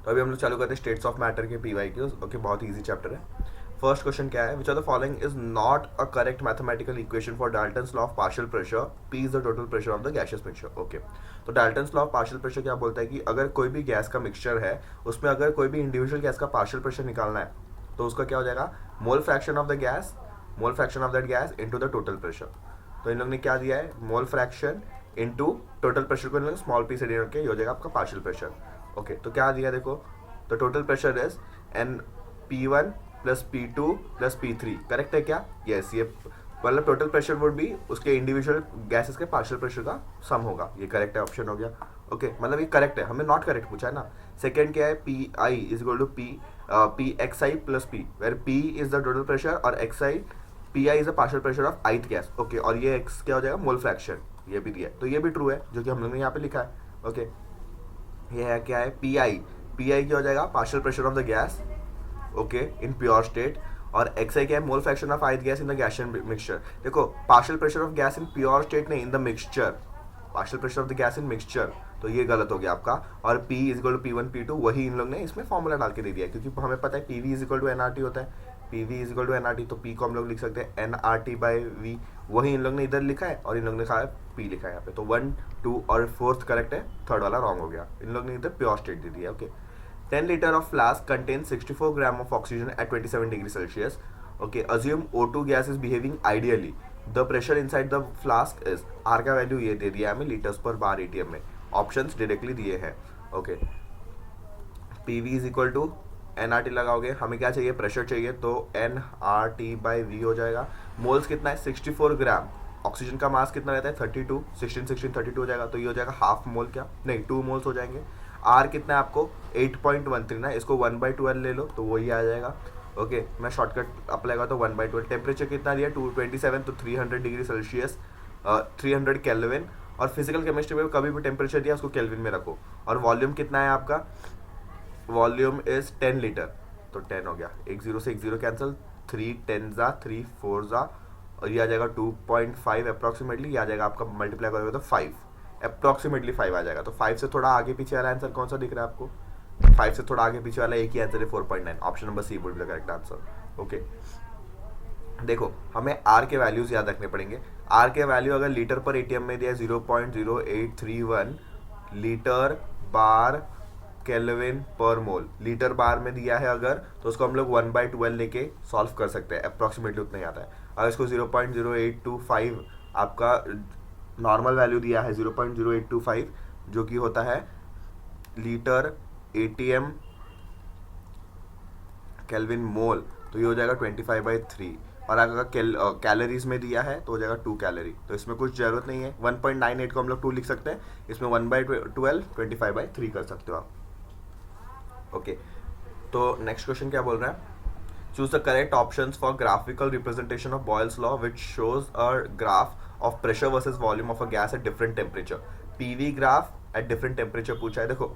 तो अभी हम लोग चालू करते हैं स्टेट्स ऑफ मैटर के पीवाई के। ओके, बहुत ईजी चैप्टर है। फर्स्ट क्वेश्चन क्या है, which are the following is not a correct mathematical equation for Dalton's law of partial pressure, P is the total pressure of the gaseous mixture. Okay, तो Dalton's law of partial pressure क्या बोलता है कि अगर कोई भी gas का mixture है, उसमें अगर कोई भी इंडिविजुअल गैस का पार्शियल प्रेशर निकालना है, तो उसका क्या हो जाएगा, मोल fraction of the gas, mole fraction of that gas into the total pressure. तो इन लोग ने क्या दिया है, mole fraction into total pressure को इन लोग स्मॉल पी से डिनोट किया, ये हो जाएगा आपका पार्शियल प्रेशर। ओके, तो क्या दिया देखो, तो total pressure is an P1 plus P2 plus P3। Correct है क्या? यस, ये मतलब टोटल प्रेशर वुड भी उसके इंडिविजुअल गैसेस के पार्शियल प्रेशर का सम होगा। ये करेक्ट है, ऑप्शन हो गया। ओके, मतलब ये करेक्ट है, हमें नॉट करेक्ट पूछा है ना। सेकंड क्या है, P I is equal to P X I plus P, where P is the total pressure और X I P I is the partial pressure of ith gas. Okay, और ये x क्या हो जाएगा, मोल फ्रैक्शन, ये भी दिया है, तो ये भी ट्रू है जो कि हम लोग ने यहाँ पे लिखा है। ओके, ये है क्या है, पी आई क्या हो जाएगा, partial pressure of the gas, okay, in pure state. और एक्स आई क्या है, mole fraction of ith gas in the gaseous mixture. देखो, partial pressure of gas in pure state नहीं, in the mixture, partial pressure of the gas in mixture, तो ये गलत हो गया आपका। और P is equal to P1 P2 वही इन लोग ने इसमें फॉर्मूला डाल के दे दिया है, क्योंकि हमें पता है PV is equal to NRT होता है, PV is equal to NRT, तो P को हम लोग लिख सकते हैं NRT बाई V, वही इन लोग ने इधर लिखा है और इन लोग ने लिखा है P लिखा है यहाँ पे। तो 1 2 और फोर्थ करेक्ट है, थर्ड वाला रॉन्ग हो गया, इन लोग ने इधर प्योर स्टेट दे दिया। Okay, 10 liter of flask contains 64 gram of oxygen at 27 degrees Celsius. Okay, assume O2 gas is behaving ideally. The pressure inside the flask is, R का value ये दे दिया हमें लीटर्स पर बार एटीएम में, options directly दिए हैं। Okay, PV is equal to NRT लगाओगे, हमें क्या चाहिए, प्रेशर चाहिए, तो NRT बाई V हो जाएगा। मोल्स कितना है, 64 ग्राम, ऑक्सीजन का मास कितना रहता है, 32, 16 16 32 हो जाएगा, तो ये हो जाएगा हाफ मोल, क्या नहीं 2 मोल्स हो जाएंगे। आर कितना है आपको, 8.13 ना, इसको 1/12 ले लो तो वही आ जाएगा। ओके, मैं शॉर्टकट अप्लाई करता हूँ, 1/12। टेम्परेचर कितना दिया, 227, तो 300 डिग्री सेल्सियस, 300 केल्विन। और फिजिकल केमिस्ट्री में कभी भी टेम्परेचर दिया उसको केल्विन में रखो। और वॉल्यूम कितना है आपका, वॉल्यूम इज 10 लीटर, तो 10 हो गया, एक जीरो से एक जीरो कैंसिल, 3 10 जा 3 4 जा, और ये आ जाएगा 2.5 अप्रॉक्सीमेटली, ये आ जाएगा आपका मल्टीप्लाई करोगे तो 5, अप्रॉक्सीमेटली 5 आ जाएगा। तो 5 से थोड़ा आगे पीछे वाला आंसर कौन सा दिख रहा है आपको, 5 से थोड़ा आगे पीछे वाला एक ही आंसर है, 4.9, option number C would be the correct answer. Okay, देखो हमें आर के वैल्यूज याद रखने पड़ेंगे। आर के वैल्यू अगर लीटर पर एटीएम में दिया 0.0831 लीटर बार केल्विन पर मोल, लीटर बार में दिया है अगर, तो उसको हम लोग 1/12 लेके सॉल्व कर सकते हैं, अप्रॉक्सीमेटली उतना ही आता है। अगर इसको 0.0825 आपका नॉर्मल वैल्यू दिया है, 0.0825 जो कि होता है लीटर एटीएम केल्विन मोल, तो ये हो जाएगा 25/3। और अगर कैलोरीज में दिया है तो हो जाएगा 2 कैलोरी, तो इसमें कुछ जरूरत नहीं है, 1.98 को हम लोग 2 लिख सकते हैं, इसमें 1/12 25/3 कर सकते हो आप। ओके, तो नेक्स्ट क्वेश्चन क्या बोल रहा है, choose the correct options for graphical representation of Boyle's law which shows a graph of pressure versus volume of a gas at different temperature. PV graph at different temperature पूछा है। देखो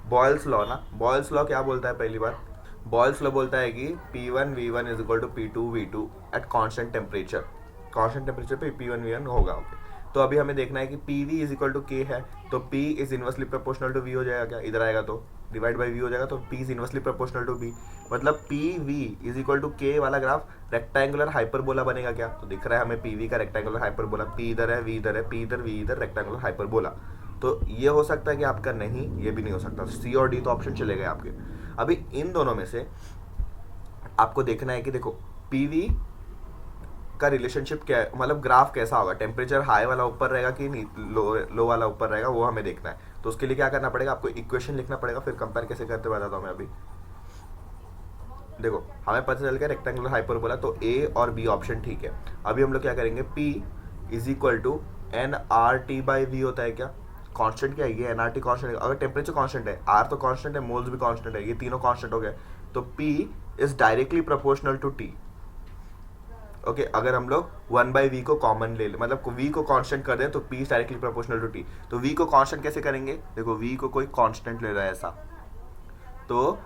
Boyle's law ना, Boyle's law क्या बोलता है, पहली बार Boyle's law बोलता है कि P1 V1 is equal to P2 V2 at constant temperature, constant temperature पे P1 V1 होगा। ओके, तो अभी हमें देखना है कि PV is equal to K है, तो P is inversely proportional to V हो जाएगा, क्या इधर आएगा तो डिवाइड बाई V हो जाएगा, तो P is inversely proportional to B, मतलब PV is equal to K वाला ग्राफ रेक्टेंगुलर हाइपरबोला बनेगा। क्या, तो दिख रहा है हमें PV का रेक्टेंगुलर हाइपरबोला, P इधर है, V इधर है, P इधर, V इधर, रेक्टेंगुलर हाइपरबोला। तो ये हो सकता है कि आपका नहीं, ये भी नहीं हो सकता, C और D तो ऑप्शन चले गए आपके। अभी इन दोनों में से आपको देखना है कि देखो PV का रिलेशनशिप क्या है, मतलब ग्राफ कैसा होगा, टेम्परेचर हाई वाला ऊपर रहेगा कि लो वाला ऊपर रहेगा, वो हमें देखना है। तो उसके लिए क्या करना पड़ेगा, आपको इक्वेशन लिखना पड़ेगा, फिर कंपेयर कैसे करते बताता हूँ मैं अभी। देखो हमें पता चल गया रेक्टेंगुलर हाइपरबोला, तो ए और बी ऑप्शन ठीक है। अभी हम लोग क्या करेंगे, P is equal to NRT by V होता है, क्या कांस्टेंट क्या है ये, NRT कांस्टेंट, अगर टेम्परेचर कांस्टेंट है, R तो कांस्टेंट है, मोल्स भी कांस्टेंट है, ये तीनों कांस्टेंट हो गए, तो P is directly proportional to T। Okay, अगर हम लोग 1/V को कॉमन ले लें, मतलब V को कांस्टेंट कर दें, तो P is directly proportional to T। तो V को कांस्टेंट कैसे करेंगे, देखो V को कोई कांस्टेंट ले रहा है ऐसा, तो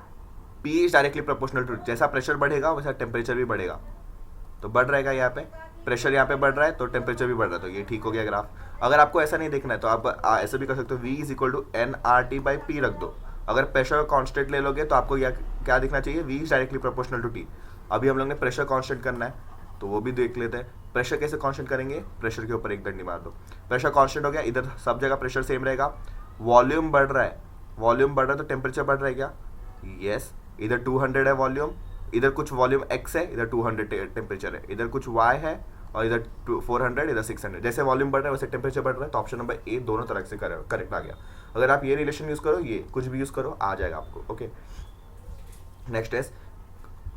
P is directly proportional to, जैसा प्रेशर बढ़ेगा वैसा टेम्परेचर भी बढ़ेगा, तो बढ़ रहेगा यहाँ पे, प्रेशर यहाँ पे बढ़ रहा है तो टेम्परेचर भी बढ़ रहा है, तो ये ठीक हो गया ग्राफ। अगर आपको ऐसा नहीं देखना है तो आप ऐसा भी कर सकते हो, V is equal to NRT by P रख दो, अगर प्रेशर कांस्टेंट ले लोगे तो आपको क्या दिखना चाहिए, V is directly proportional to T। अभी हम लोग ने प्रेशर कांस्टेंट करना है तो वो भी देख लेते हैं। प्रेशर कैसे कांस्टेंट करेंगे, प्रेशर के ऊपर एक डंडी मार दो, प्रेशर कांस्टेंट हो गया, इधर सब जगह प्रेशर सेम रहेगा। वॉल्यूम बढ़ रहा है, वॉल्यूम बढ़ रहा है तो टेम्परेचर बढ़ रहा है क्या, यस। इधर 200 है वॉल्यूम, इधर कुछ वॉल्यूम x है, इधर 200 टेम्परेचर है, इधर कुछ y है और इधर 400, इधर 600। जैसे वॉल्यूम बढ़ रहा है वैसे टेम्परेचर बढ़ रहा है, तो ऑप्शन नंबर ए दोनों तरह से करेक्ट आ गया। अगर आप ये रिलेशन यूज करो, ये कुछ भी यूज करो, आ जाएगा आपको। Okay, next is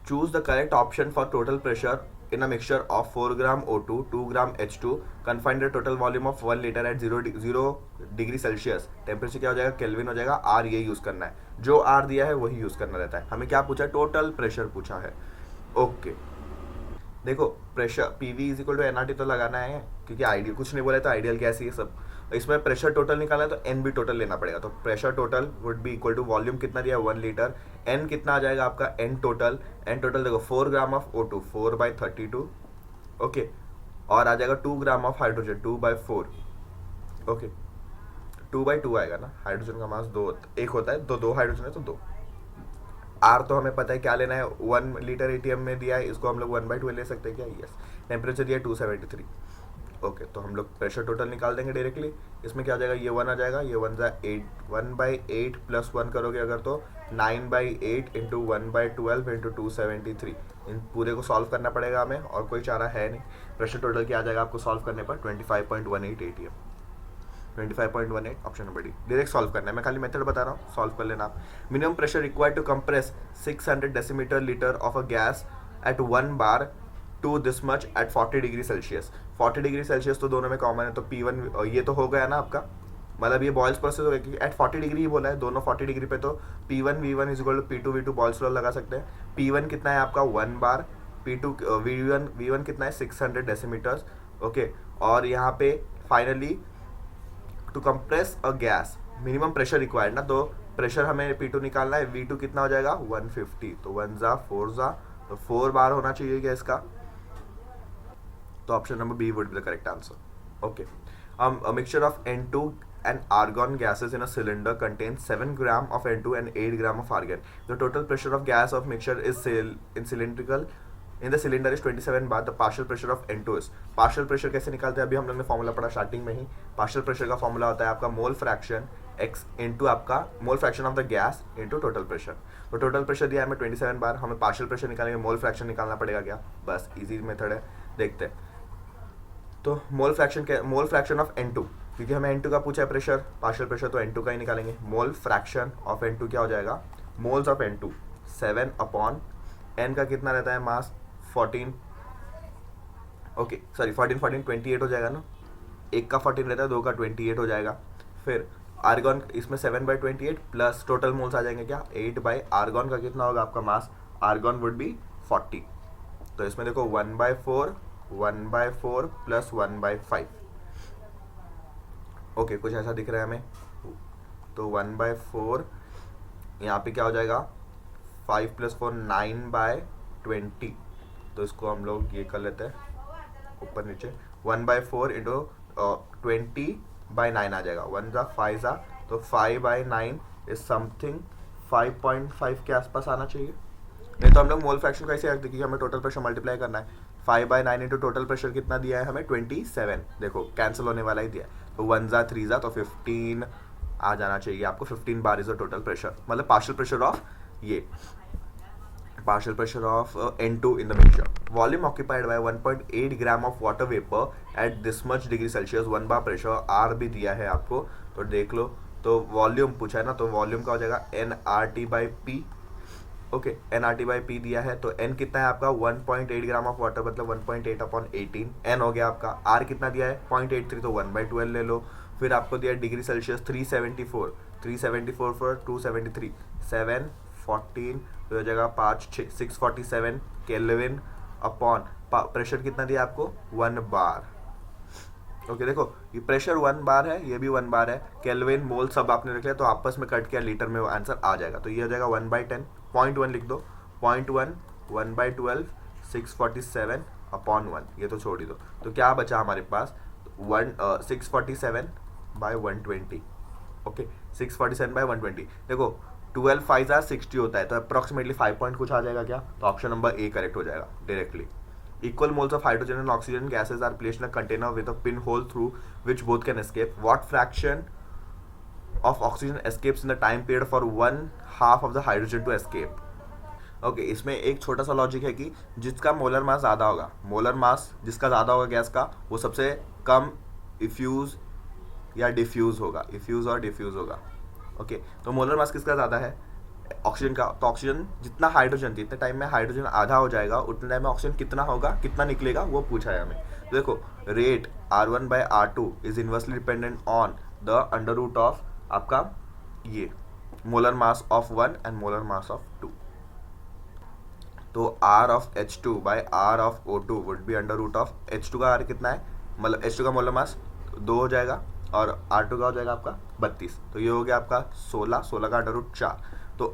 choose the correct option for total pressure in a mixture of 4 gram O2, 2 gram H2, confined the total volume of 1 liter at 0 degree Celsius. Temperature क्या हो जाएगा, केल्विन हो जाएगा। आर ये use करना है, जो are दिया है वही यूज करना रहता है। हमें क्या पूछा है, टोटल प्रेशर पूछा है। ओके, देखो pressure PV is equal to NRT तो लगाना है, क्योंकि आइडियल कुछ नहीं बोला तो आइडियल गैस ये सब। इसमें प्रेशर टोटल निकालना है तो एन भी टोटल लेना पड़ेगा। तो pressure total would be equal to volume कितना दिया 1 लीटर, एन कितना आ जाएगा आपका, एन टोटल देखो 4 ग्राम ऑफ O2 4/32, ओके, और आ जाएगा 2 ग्राम ऑफ हाइड्रोजन 2/4, ओके 2/2 आएगा ना, हाइड्रोजन का मास 2 एक होता है, दो हाइड्रोजन है तो 2। आर तो हमें पता है क्या लेना है, 1 लीटर एटीएम में दिया है, इसको हम लोग 1/2 ले सकते हैं क्या, यस। टेम्परेचर दिया 273, ओके, तो हम लोग प्रेशर टोटल निकाल देंगे डायरेक्टली। इसमें क्या आ जाएगा, ये 1 आ जाएगा, ये 1 जा 8, 1/8 प्लस 1 करोगे अगर तो 9/8 इंटू 1/12 इंटू 273। इन पूरे को सॉल्व करना पड़ेगा हमें, और कोई चारा है नहीं। प्रेशर टोटल क्या आ जाएगा आपको सॉल्व करने पर 25.18 ATM, 25.18, option number D. Direct solve करना है, मैं खाली मेथड बता रहा हूँ, सॉल्व कर लेना आप। Minimum pressure required to compress 600 decimetre litre of a gas at 1 bar to this much at 40 degree Celsius. 40 degree Celsius तो दोनों में कॉमन है, तो P1 ये तो हो गया ना आपका, मतलब ये बॉयल्स प्रोसेस हो गया, क्योंकि एट 40 डिग्री ही बोला है, दोनों 40 डिग्री पे, तो P1 V1 is equal to P2 V2 Boyle's law लगा सकते हैं। P1 कितना है आपका 1 बार, P2 V1 कितना है 600 डेसीमीटर्स, ओके। और यहाँ पे finally to compress a gas minimum pressure required ना, तो प्रेशर हमें P2 निकालना है, V2 कितना हो जाएगा 150, तो 1 जा 4 जा, तो 4 बार होना चाहिए गैस का, तो option number B would be the correct answer. Okay, a mixture of N2 and argon gases in a cylinder contains 7 gram of N2 and 8 gram of argon. The total pressure of gas of mixture is in the cylinder is 27 bar. The partial pressure of N2 is, partial pressure कैसे निकालते हैं, अभी हम लोग ने formula पढ़ा starting में ही। Partial pressure का फॉर्मूला होता है आपका मोल फ्रैक्शन x इंटू आपका मोल fraction of the gas into total pressure. तो टोटल प्रेशर दिया है हमें 27 बार, हमें पार्शियल प्रेशर निकालेंगे, मोल फ्रैक्शन निकालना पड़ेगा क्या, बस इजी मेथड है, देखते हैं। तो मोल फ्रैक्शन ऑफ N2, क्योंकि हमें N2 का पूछा है प्रेशर, पार्शियल प्रेशर, तो N2 का ही निकालेंगे। मोल फ्रैक्शन ऑफ N2 क्या हो जाएगा, moles of N2 7 upon N का कितना रहता है मास 14, ओके सॉरी 14 28 हो जाएगा ना, एक का 14 रहता है, दो का 28 हो जाएगा। फिर आर्गन इसमें 7/28 प्लस टोटल मोल्स आ जाएंगे क्या 8 आर्गन का कितना होगा आपका मास, आर्गन वुड बी 40, तो इसमें देखो 1/4 प्लस 1/5, ओके कुछ ऐसा दिख रहा है हमें, तो 1/4 यहाँ पे क्या हो जाएगा 5 + 4 9/20, तो इसको हम लोग ये कर लेते हैं ऊपर नीचे, 1/4 इंटू 20/9 आ जाएगा, 1 जा 5 जा, तो 5/9 इज समथिंग 5.5 के आसपास आना चाहिए। नहीं तो हम लोग मोल फ्रैक्शन कैसे रखते, क्योंकि हमें टोटल प्रेशर मल्टीप्लाई करना है। 5/9 इंटू टोटल प्रेशर कितना दिया है हमें 27, देखो कैंसिल होने वाला ही दिया है, तो 1 जा 3 जा, तो 15 आ जाना चाहिए आपको। 15 bar is the total pressure, मतलब पार्शियल प्रेशर ऑफ ये partial pressure of N2 in the mixture. Volume occupied by 1.8 gram of water vapor at this much degree Celsius, 1 bar pressure, R भी दिया है आपको, तो देख लो। तो वॉल्यूम पूछा है ना, तो वॉल्यूम का हो जाएगा nRT/P, ओके nRT/P दिया है, तो N कितना है आपका 1.8 ग्राम ऑफ वाटर, मतलब 1.8/18, N हो गया आपका। R कितना दिया है 0.83, तो 1/12 ले लो। फिर आपको दिया डिग्री सेल्सियस 374 फॉर 273, 7 14, तो हो जाएगा 5 6 647 केल्विन अपॉन प्रेशर कितना दिया आपको 1 बार, ओके देखो ये प्रेशर 1 बार है, ये भी 1 बार है, केल्विन मोल सब आपने रख लिया, तो आपस में कट किया लीटर में वो आंसर आ जाएगा। तो ये हो जाएगा 1/10, 0.1 लिख दो, 0.1 1/12 647 अपॉन 1, ये तो छोड़ ही दो। तो क्या बचा हमारे पास 647/120, ओके 647/120। देखो 12 5 60 होता है, तो अप्रॉक्सीमेटली 5 पॉइंट कुछ आ जाएगा क्या, तो ऑप्शन नंबर ए करेक्ट हो जाएगा directly. Equal moles of hydrogen and oxygen gases are placed in a container with a pinhole through which both can escape. What fraction of oxygen escapes in the time period for one half of the hydrogen to escape? Okay इसमें एक छोटा सा logic है कि जिसका molar mass ज़्यादा होगा, molar mass जिसका ज़्यादा होगा गैस का, वो सबसे कम इफ्यूज़ या डिफ्यूज़ होगा, इफ्यूज़ और डिफ्यूज़ होगा. ओके तो मोलर मास किसका ज़्यादा है, ऑक्सीजन का. तो ऑक्सीजन जितना हाइड्रोजन थी इतने टाइम में हाइड्रोजन आधा हो जाएगा, उतने टाइम में ऑक्सीजन कितना होगा, कितना निकलेगा, वो पूछा है हमें. तो देखो rate R1/R2 is inversely dependent on the under root of आपका ये molar mass of 1 and molar mass of 2. तो R of H2/R of O2 would be under root of H2 का R कितना है, मतलब H2 का मोलर मास 2 हो जाएगा और R2 का हो जाएगा आपका 32. तो ये हो गया आपका 16 का अंडर रूट 4. तो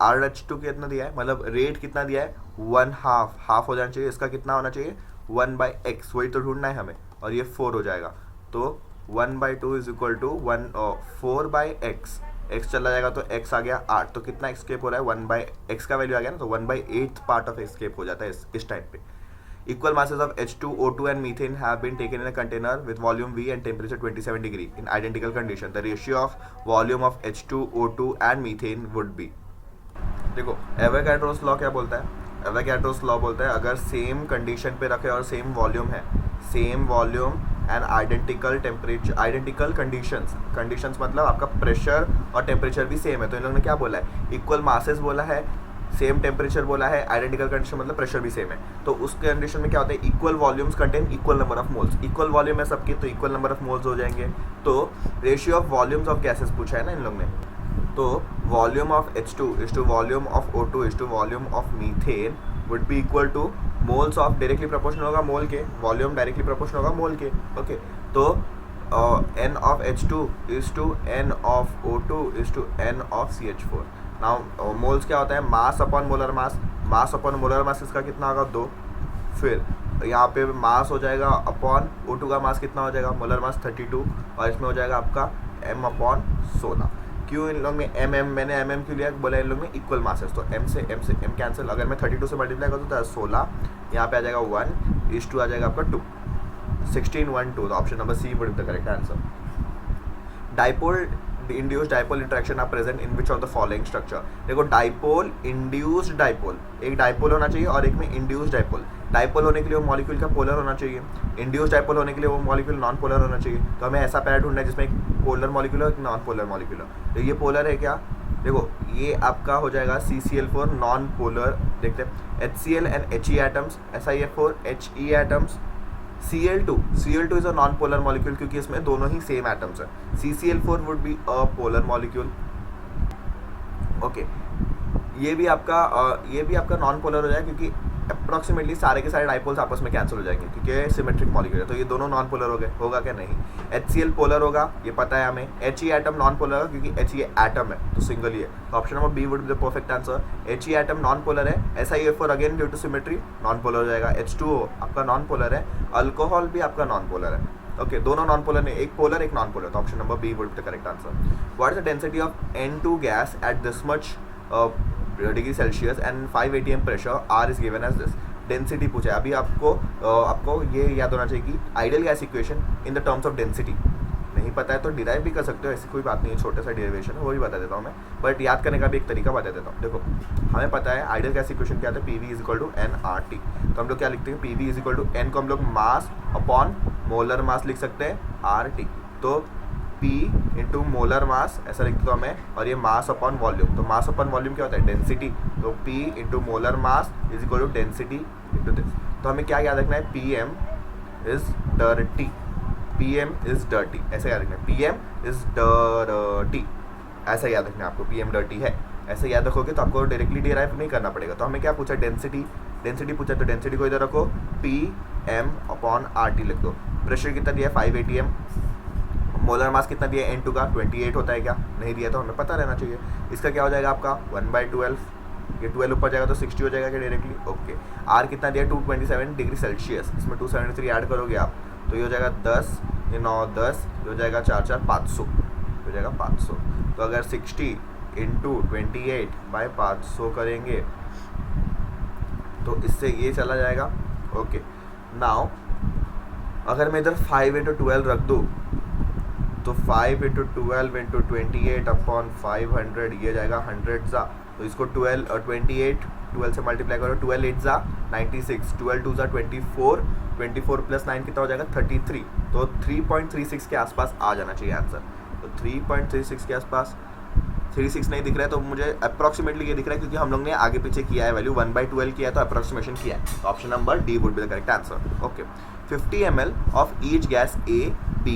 RH2 कितना दिया है, मतलब रेट कितना दिया है, 1/2 हाफ हो जाना चाहिए, इसका कितना होना चाहिए 1/x, वही तो ढूंढना है हमें, और ये 4 हो जाएगा. तो 1/2 is equal to 4/x, x चला जाएगा तो x आ गया 8, तो कितना एस्केप हो रहा है 1/x का वैल्यू आ गया ना, तो 1/8 पार्ट ऑफ एस्केप हो जाता है इस टाइम पे. Equal masses of H2, O2 and methane have been taken in a container with volume V and temperature 27 degree in identical condition. The ratio of volume of H2, O2 and methane would be. देखो Avogadro's law क्या बोलता है, Avogadro's law बोलता है अगर same condition पे रखे और सेम वॉल्यूम है, same volume and identical temperature, identical conditions मतलब आपका प्रेशर और टेम्परेचर भी सेम है. तो इन लोगों ने क्या बोला है, इक्वल मासेस बोला है, सेम टेम्परेचर बोला है, आइडेंटिकल कंडीशन मतलब प्रेशर भी सेम है. तो उस कंडीशन में क्या होता है, equal volumes contain equal number of moles. Equal volume है सबके, तो इक्वल नंबर ऑफ मोल्स हो जाएंगे. तो ratio of volumes of gases पूछा है ना इन लोग ने, तो volume of H2 is to volume of O2 is to volume of methane would be equal to moles of, directly proportional होगा मोल के, वॉल्यूम डायरेक्टली प्रोपोर्शनल होगा मोल के. ओके तो N of H2 is to N of O2 is to N of CH4. Now moles क्या होता है, mass upon molar mass, mass upon molar mass इसका कितना होगा 2, फिर यहाँ पे मास हो जाएगा अपॉन O2 का मास कितना हो जाएगा, मोलर मास 32, और इसमें हो जाएगा आपका m अपॉन 16. क्यों इन लोग में मैंने mm क्यों लिया, बोला इन लोग में इक्वल मासेस, तो m से m कैंसिल, अगर मैं 32 से मल्टीप्लाई करूँ तो 16, यहाँ पे आ जाएगा 1 इस 2 आ जाएगा आपका 2, 16 1 2. तो option number C would be the correct answer. Dipole induced dipole interaction are present in which of the following structure. देखो डाइपोल, इंड्यूस्ड डाइपोल, एक डाइपोल होना चाहिए और एक में इंड्यूस्ड डाइपोल. डाइपोल होने के लिए वो मॉलिक्यूल का पोलर होना चाहिए, इंड्यूस्ड डाइपोल होने के लिए वो मॉलिक्यूल नॉन पोलर होना चाहिए. तो हमें ऐसा पैरा ढूंढना है जिसमें एक पोलर मॉलिक्यूल हो, एक नॉन पोलर मॉलिक्यूल हो. तो ये पोलर है क्या, देखो ये आपका हो जाएगा CCl4 नॉन पोलर. देखते हैं HCl and He atoms, SiF4 He atoms, Cl2 is a non polar molecule क्योंकि इसमें दोनों ही सेम एटम्स है. CCl4 would be a polar molecule. Okay ये भी आपका नॉन पोलर हो जाएगा क्योंकि अप्रॉक्सीमेटली सारे के सारे डाइपोल्स आपस में कैंसिल हो जाएंगे क्योंकि सिमेट्रिक मॉलिक्यूल है. तो ये दोनों नॉन पोलर हो गए, होगा क्या नहीं. HCl पोलर होगा, ये पता है हमें. He एटम नॉन पोलर होगा क्योंकि He एटम है तो सिंगल ही है. तो option number B would be the perfect answer. He atom non polar है, SiF4 again due to symmetry non polar हो जाएगा. H2O आपका नॉन पोलर है, अल्कोहल भी आपका नॉन पोलर है. ओके दोनों नॉन पोलर है, एक पोलर एक नॉन पोलर. तो option number B would be the correct answer. What is the density of N2 gas at this much degree Celsius and 5 atm प्रेशर R is given as this. Density पूछा है. अभी आपको ये याद होना चाहिए कि ideal gas equation in the terms of density. नहीं पता है तो डिराइव भी कर सकते हो, ऐसी कोई बात नहीं है, छोटा सा डेरिवेशन है वो भी बता देता हूँ मैं, बट याद करने का भी एक तरीका बता देता हूँ. देखो हमें पता है आइडियल गैस इक्वेशन क्या था, PV is equal to NRT. तो हम लोग क्या लिखते हैं, PV is equal to N को हम लोग मास अपॉन मोलर मास लिख सकते हैं RT. तो P इंटू मोलर मास ऐसा लिखते हो हमें, और ये मास अपॉन वॉल्यूम. तो मास अपॉन वॉल्यूम क्या होता है, डेंसिटी. तो P into molar mass is equal to density into this. तो हमें क्या याद रखना है, PM is dirty, PM is dirty ऐसा याद रखना है. PM इज डर्टी ऐसा याद रखना है आपको, PM डर्टी है ऐसे याद रखोगे तो आपको डायरेक्टली डिराइव नहीं करना पड़ेगा. तो हमें क्या पूछा, डेंसिटी पूछा, तो डेंसिटी को इधर रखो, PM अपॉन RT लिख दो. प्रेशर कितना दिया है 5 atm. मोलर मास कितना दिया है N2 का 28 होता है क्या, नहीं दिया तो हमें पता रहना चाहिए. इसका क्या हो जाएगा आपका 1/12, ये 12 ऊपर जाएगा तो 60 हो जाएगा क्या डायरेक्टली. ओके R कितना दिया 227 डिग्री सेल्सियस, इसमें 273 ऐड करोगे आप तो ये हो जाएगा 10, ये 9 10, ये हो जाएगा 4 4 500, हो जाएगा 500. तो अगर 60 इंटू 28/500 करेंगे तो इससे ये चला जाएगा। ओके, नाउ अगर मैं इधर 5/12 रख दूँ तो 5/12/28/500 ये जाएगा 100 ज़ा, तो इसको 12 से मल्टीप्लाई करो, 12 8 ज़ा 96, 12 2 ज़ा 24, 24 + 9 कितना हो जाएगा 33, तो 3.36 के आसपास आ जाना चाहिए आंसर। तो 3.36 के आसपास, 36 नहीं दिख रहा है तो मुझे अप्रॉक्सीमेटली ये दिख रहा है क्योंकि हम लोग ने आगे पीछे किया है, वैल्यू 1/12 किया है तो अप्रॉक्सीमेशन किया है, तो option number D would be the correct answer. Okay, 50 ml of each gas A, B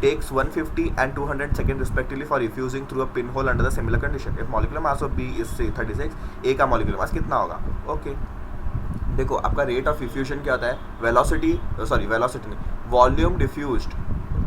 takes 150 and 200 seconds respectively for refusing through a pinhole under the similar condition. If molecular mass of B is say 36, A का molecular mass कितना होगा? Okay, देखो आपका rate of diffusion क्या होता है, velocity नहीं, volume diffused,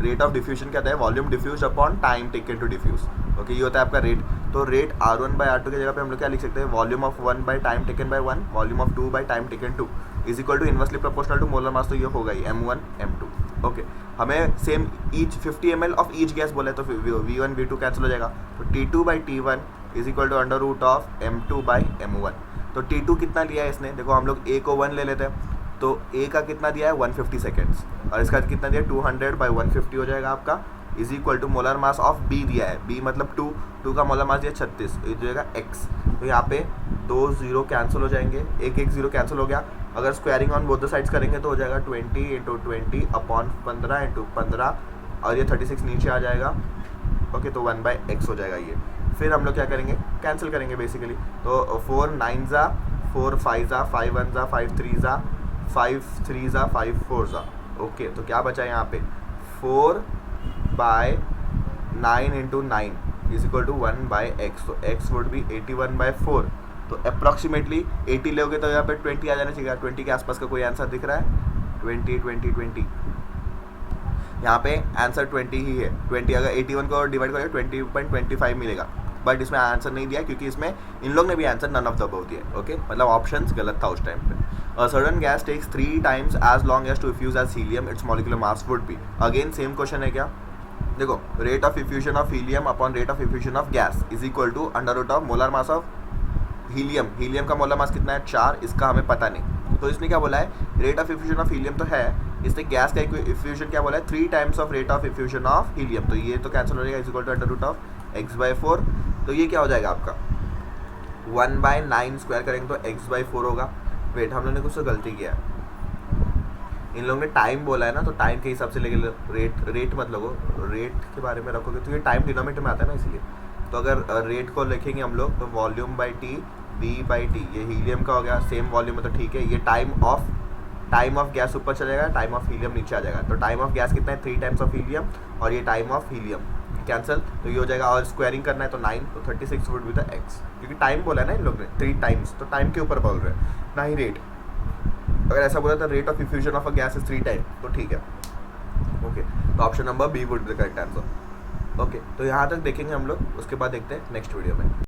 rate of diffusion क्या होता है, volume diffused upon time taken to diffuse. Okay, ये होता है आपका रेट। तो रेट R1/R2 की जगह पे हम लोग क्या लिख सकते हैं, volume of 1 by time taken by 1, volume of 2 by time taken 2 is equal to inversely proportional to molar mass, तो ये होगा ही M1 M2। ओके, हमें same each 50 ml of each gas बोला है तो V1 V2 कैंसिल हो जाएगा, तो T2/T1 is equal to under root of M2/M1। तो T2 कितना लिया है इसने, देखो हम लोग A को 1 ले लेते हैं, तो A का कितना दिया है 150 सेकेंड्स, और इसका कितना दिया 200/150 हो जाएगा आपका, is equal to molar mass of B दिया है, B मतलब 2 का मोलर मास दिया 36, ये जाएगा X। तो यहाँ पे 2 0 कैंसिल हो जाएंगे, एक 0 कैंसिल हो गया। अगर squaring on both the sides करेंगे तो हो जाएगा 20 × 20/15 × 15, और ये 36 नीचे आ जाएगा। ओके, तो 1/x हो जाएगा ये। फिर हम लोग क्या करेंगे, कैंसिल करेंगे बेसिकली, तो 4 9 ज़ा 4 5 ज़ा 5 1 ज़ा 5 3 ज़ा 5 3 ज़ा 5 4 ज़ा। ओके, तो क्या बचा यहाँ पे 4/9 × 9 इज इक्वल टू 1/x, तो x वुड बी 81/4। तो अप्रॉक्सीमेटली 80 लोगे तो यहाँ पे 20 आ जाना चाहिए, 20 के आसपास का कोई आंसर दिख रहा है, 20 20 20, यहाँ पे आंसर 20 ही है। 20 अगर 81 को डिवाइड करें 20.25 मिलेगा, बट इसमें आंसर नहीं दिया क्योंकि इसमें इन लोग ने भी answer none of the above दिया। ओके, मतलब ऑप्शंस गलत था उस टाइम पे। A certain gas takes 3 times as long as to diffuse as helium, its molecular mass would be। Again same question है क्या, देखो rate of effusion of helium upon rate of effusion of gas is equal to under root of molar mass of helium. Helium का molar mass कितना है 4, इसका हमें पता नहीं, तो इसने क्या बोला है rate of effusion of helium तो है, इसने गैस का इफ्यूजन क्या बोला है 3 times of rate of effusion of helium, तो ये तो कैंसिल हो जाएगा, is equal to under root of x/4। तो ये क्या हो जाएगा आपका 1/9 स्क्वायर करेंगे तो x/4 होगा। वेट, हम लोगों ने कुछ तो गलती किया है, इन लोगों ने टाइम बोला है ना, तो टाइम के हिसाब से लेके रेट मत लगो, रेट के बारे में रखोगे तो ये टाइम डिनोमिनेटर में आता है ना, इसलिए। तो अगर रेट को लिखेंगे हम लोग तो वॉल्यूम बाई टी V/T, ये हीलियम का हो गया, सेम वॉल्यूम में तो ठीक है। ये टाइम ऑफ गैस ऊपर चलेगा, टाइम ऑफ हीलियम नीचे आ जाएगा, तो टाइम ऑफ गैस कितना है 3 टाइम्स ऑफ हीलियम, और ये टाइम ऑफ हीलियम कैंसिल, तो ये हो जाएगा, और स्क्वायरिंग करना है तो 9, तो 36 वुड बी द x, क्योंकि टाइम बोला है ना इन लोग ने 3 टाइम्स, तो टाइम के ऊपर बोल रहे हैं ना ही रेट। अगर ऐसा बोला था rate of effusion of a gas is 3 time तो ठीक है। ओके, तो option number B would be the correct answer. Okay, तो यहाँ तक देखेंगे हम लोग, उसके बाद देखते हैं नेक्स्ट वीडियो में।